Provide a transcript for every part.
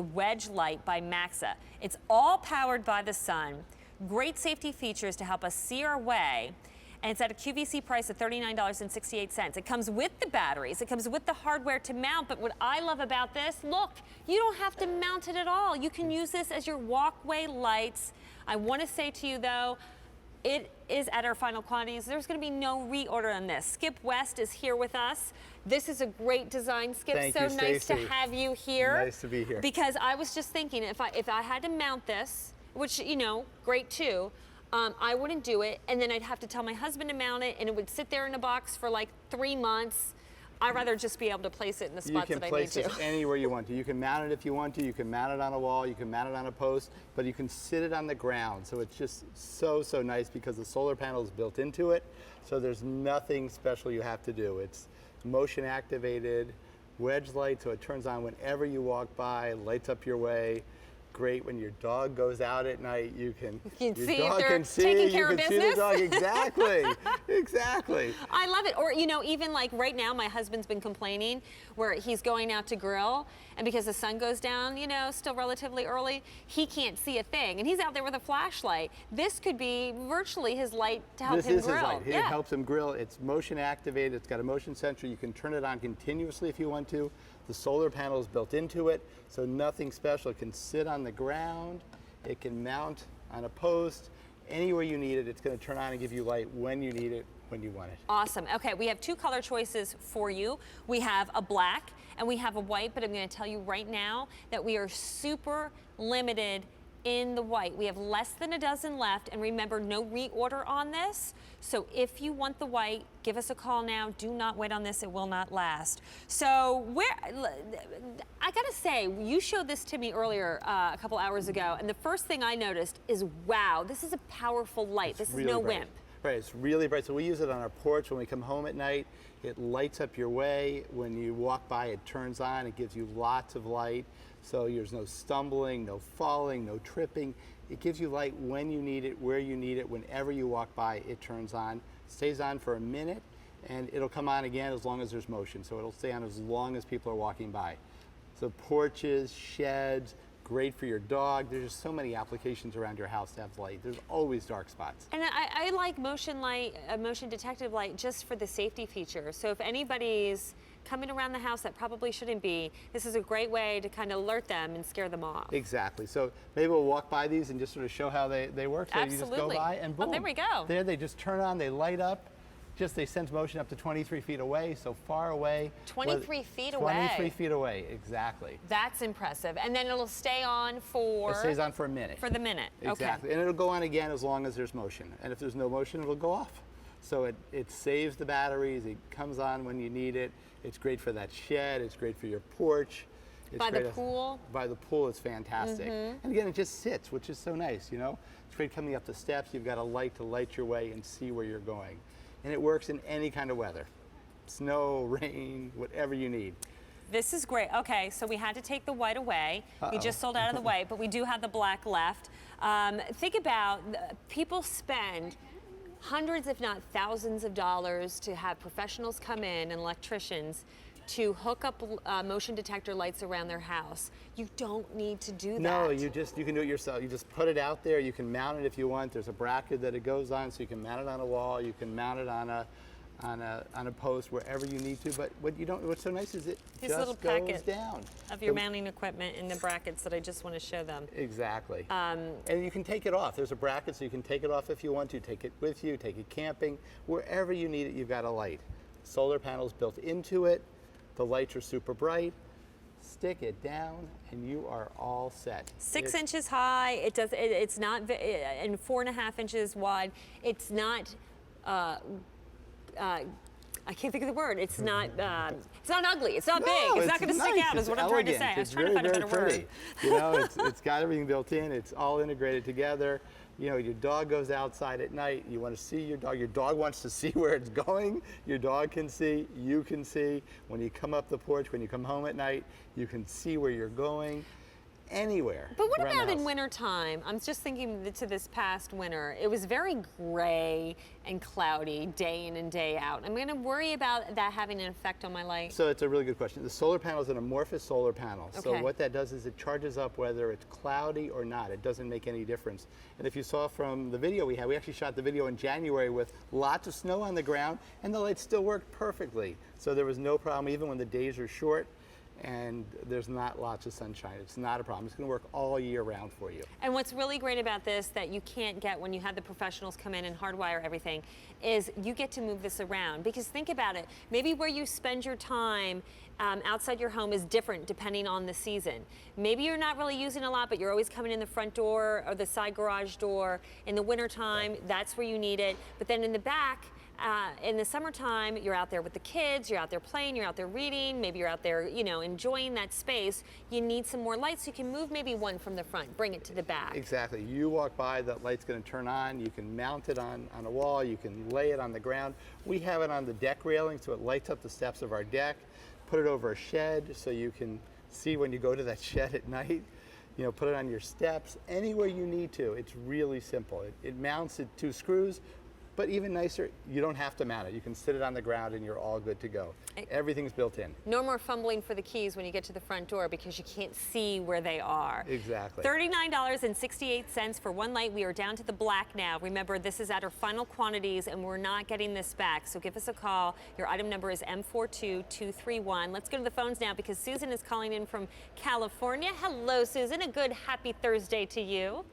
Wedge light by Maxsa. It's all powered by the sun. Great safety features to help us see our way. And it's at a QVC price of $39.68. It comes with the batteries. It comes with the hardware to mount. But what I love about this, look, you don't have to mount it at all. You can use this as your walkway lights. I want to say to you, though, it is at our final quantities. There's going to be no reorder on this. Skip West is here with us. This is a great design, Skip. Thank so you, nice Stacey. to have you here. Nice to be here. Because I was just thinking, if I had to mount this, which, you know, great too, I wouldn't do it, and then I'd have to tell my husband to mount it, and it would sit there in a box for like 3 months. I'd rather just be able to place it in the spots that I need to. You can place this anywhere you want to. You can mount it if you want to. You can mount it on a wall. You can mount it on a post, but you can sit it on the ground. So it's just so nice because the solar panel is built into it. So there's nothing special you have to do. It's motion activated, wedge light, so it turns on whenever you walk by, lights up your way. Great when your dog goes out at night. You can see if they're taking care of business. See the dog. Exactly, exactly. I love it. Or, you know, even like right now, my husband's been complaining where he's going out to grill, and because the sun goes down, you know, still relatively early, he can't see a thing, and he's out there with a flashlight. This could be virtually his light to help him grill. This is his light. It helps him grill. It's motion activated. It's got a motion sensor. You can turn it on continuously if you want to. The solar panel is built into it, so nothing special. It can sit on the ground. It can mount on a post. Anywhere you need it, it's going to turn on and give you light when you need it, when you want it. Awesome. Okay, we have 2 color choices for you. We have a black and we have a white, but I'm going to tell you right now that we are super limited in the white. We have less than a dozen left, and remember, no reorder on this. So if you want the white, give us a call now. Do not wait on this. It will not last. So I gotta say, you showed this to me earlier a couple hours ago, and the first thing I noticed is, wow, this is a powerful light. This is no wimp. Right, it's really bright. So we use it on our porch when we come home at night. It lights up your way. When you walk by, it turns on. It gives you lots of light. So there's no stumbling, no falling, no tripping. It gives you light when you need it, where you need it. Whenever you walk by, it turns on. Stays on for a minute, and it'll come on again as long as there's motion. So it'll stay on as long as people are walking by. So porches, sheds, great for your dog. There's just so many applications around your house to have light. There's always dark spots. And I like motion light, motion detective light, just for the safety feature. So if anybody's coming around the house that probably shouldn't be, this is a great way to kind of alert them and scare them off. Exactly. So maybe we'll walk by these and just sort of show how they work. So Absolutely. you just go by and boom. Oh, there we go. There they just turn on, they light up. They sense motion up to 23 feet away, so far away. 23 feet away? 23 feet away, exactly. That's impressive. And then it'll stay on for? It stays on for a minute. For the minute, Exactly. Okay. And it'll go on again as long as there's motion. And if there's no motion, it'll go off. So it saves the batteries, it comes on when you need it. It's great for that shed, it's great for your porch. It's by the pool? By the pool, it's fantastic. And again, it just sits, which is so nice, you know? It's great coming up the steps, you've got a light to light your way and see where you're going. And it works in any kind of weather. Snow, rain, whatever you need. This is great. Okay, so we had to take the white away. We just sold out of the white, but we do have the black left. Think about, people spend hundreds, if not thousands of dollars to have professionals come in and electricians to hook up motion detector lights around their house. You don't need to do that. No, you can do it yourself. You just put it out there. You can mount it if you want. There's a bracket that it goes on, so you can mount it on a wall. You can mount it on a post wherever you need to. But what's so nice is it just little goes down. Of your mounting equipment in the brackets that I just want to show them. Exactly. And you can take it off. There's a bracket, so you can take it off if you want to. Take it with you. Take it camping. Wherever you need it, you've got a light. Solar panels built into it. The lights are super bright. Stick it down, and you are all set. 6 inches high. It's not, and 4.5 inches wide. It's not. I can't think of the word. It's not ugly. It's not big. It's not going to stick out. Is what I'm trying to say. I was trying to find a better word. You know, it's got everything built in. It's all integrated together. You know, your dog goes outside at night. You want to see your dog. Your dog wants to see where it's going. Your dog can see. You can see. When you come up the porch, when you come home at night, you can see where you're going. anywhere. But what around about the in house. wintertime? I'm just thinking to this past winter. It was very gray and cloudy day in and day out. I'm going to worry about that having an effect on my light. So it's a really good question. The solar panel is an amorphous solar panel. So Okay. what that does is it charges up whether it's cloudy or not. It doesn't make any difference. And if you saw from the video we had, we actually shot the video in January with lots of snow on the ground, and the lights still worked perfectly. So there was no problem even when the days are short and there's not lots of sunshine. It's not a problem. It's going to work all year round for you. And what's really great about this that you can't get when you have the professionals come in and hardwire everything is you get to move this around. Because think about it, maybe where you spend your time outside your home is different depending on the season. Maybe you're not really using a lot, but you're always coming in the front door or the side garage door. In the wintertime, that's where you need it. But then in the back, in the summertime, you're out there with the kids, you're out there playing, you're out there reading, maybe you're out there, you know, enjoying that space. You need some more lights, so you can move maybe one from the front, bring it to the back. Exactly. You walk by, that light's going to turn on. You can mount it on a wall. You can lay it on the ground. We have it on the deck railing, so it lights up the steps of our deck. Put it over a shed so you can see when you go to that shed at night. You know, put it on your steps, anywhere you need to. It's really simple. It mounts at 2 screws. But even nicer, you don't have to mount it. You can sit it on the ground and you're all good to go. Everything's built in. No more fumbling for the keys when you get to the front door because you can't see where they are. Exactly. $39.68 for one light. We are down to the black now. Remember, this is at our final quantities and we're not getting this back. So give us a call. Your item number is M42231. Let's go to the phones now because Susan is calling in from California. Hello, Susan. A good happy Thursday to you.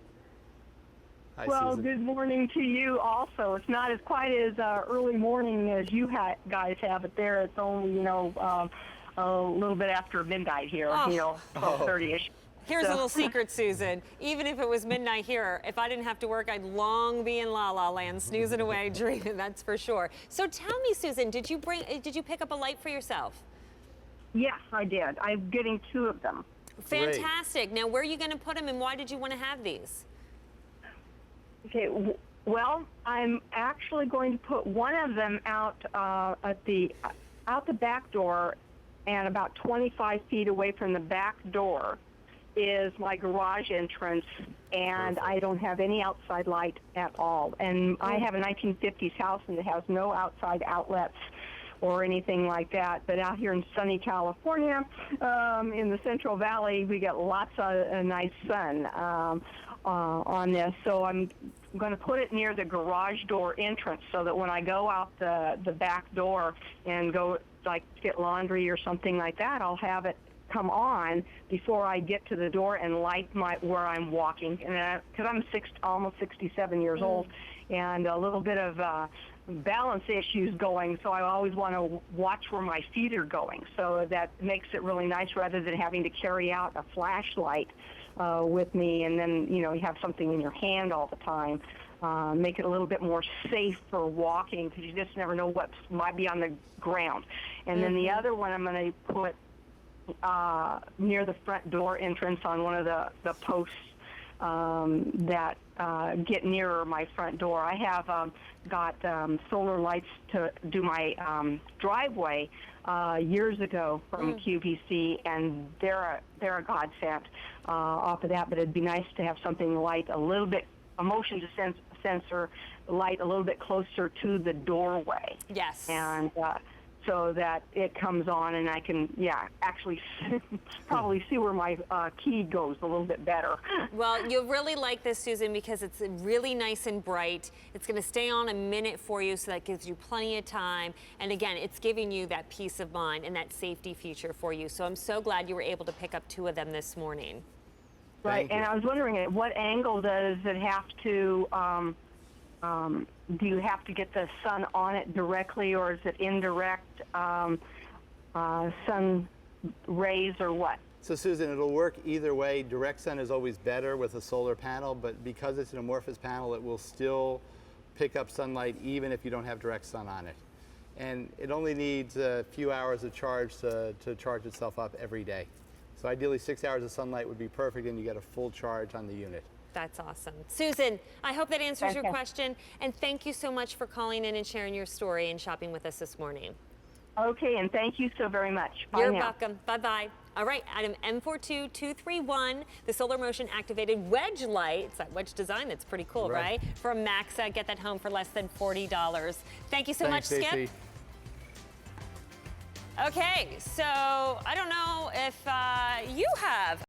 Hi, Well, Susan. good morning to you also. It's not as quite as early morning as you guys have it there. It's only, you know, a little bit after midnight here, you know, 12:30-ish. Here's a little secret, Susan. Even if it was midnight here, if I didn't have to work, I'd long be in La La Land, snoozing away, dreaming, that's for sure. So tell me, Susan, did you pick up a light for yourself? Yes, I did. I'm getting 2 of them. Fantastic. Now, where are you going to put them and why did you want to have these? Okay, well, I'm actually going to put one of them out out the back door, and about 25 feet away from the back door is my garage entrance, and I don't have any outside light at all. And I have a 1950s house, and it has no outside outlets or anything like that. But out here in sunny California, in the Central Valley, we get lots of nice sun on this. So I'm going to put it near the garage door entrance so that when I go out the back door and go like get laundry or something like that, I'll have it come on before I get to the door and light where I'm walking. And because I'm almost 67 years old and a little bit of balance issues going, so I always want to watch where my feet are going. So that makes it really nice rather than having to carry out a flashlight with me, and then, you know, you have something in your hand all the time. Make it a little bit more safe for walking because you just never know what might be on the ground. And then the other one I'm going to put near the front door entrance on one of the posts that get nearer my front door. I have got solar lights to do my driveway years ago from QVC, and they're a godsend off of that. But it'd be nice to have something light a little bit, a motion sensor light a little bit closer to the doorway. Yes. And so that it comes on and I can, actually probably see where my key goes a little bit better. Well, you'll really like this, Susan, because it's really nice and bright. It's going to stay on a minute for you, so that gives you plenty of time. And again, it's giving you that peace of mind and that safety feature for you. So I'm so glad you were able to pick up 2 of them this morning. Right, and I was wondering at what angle does it have to, do you have to get the sun on it directly, or is it indirect sun rays, or what? So Susan, it'll work either way. Direct sun is always better with a solar panel, but because it's an amorphous panel, it will still pick up sunlight even if you don't have direct sun on it. And it only needs a few hours of charge to charge itself up every day. So ideally 6 hours of sunlight would be perfect and you get a full charge on the unit. That's awesome. Susan, I hope that answers your Okay. question. And thank you so much for calling in and sharing your story and shopping with us this morning. Okay, and thank you so very much. Bye You're now. welcome. Bye-bye. All right, item M42231, the solar motion activated wedge light. It's that wedge design that's pretty cool, right? From Maxsa. Get that home for less than $40. Thank you so much, Thanks, Skip. Stacey. Okay, so I don't know if you have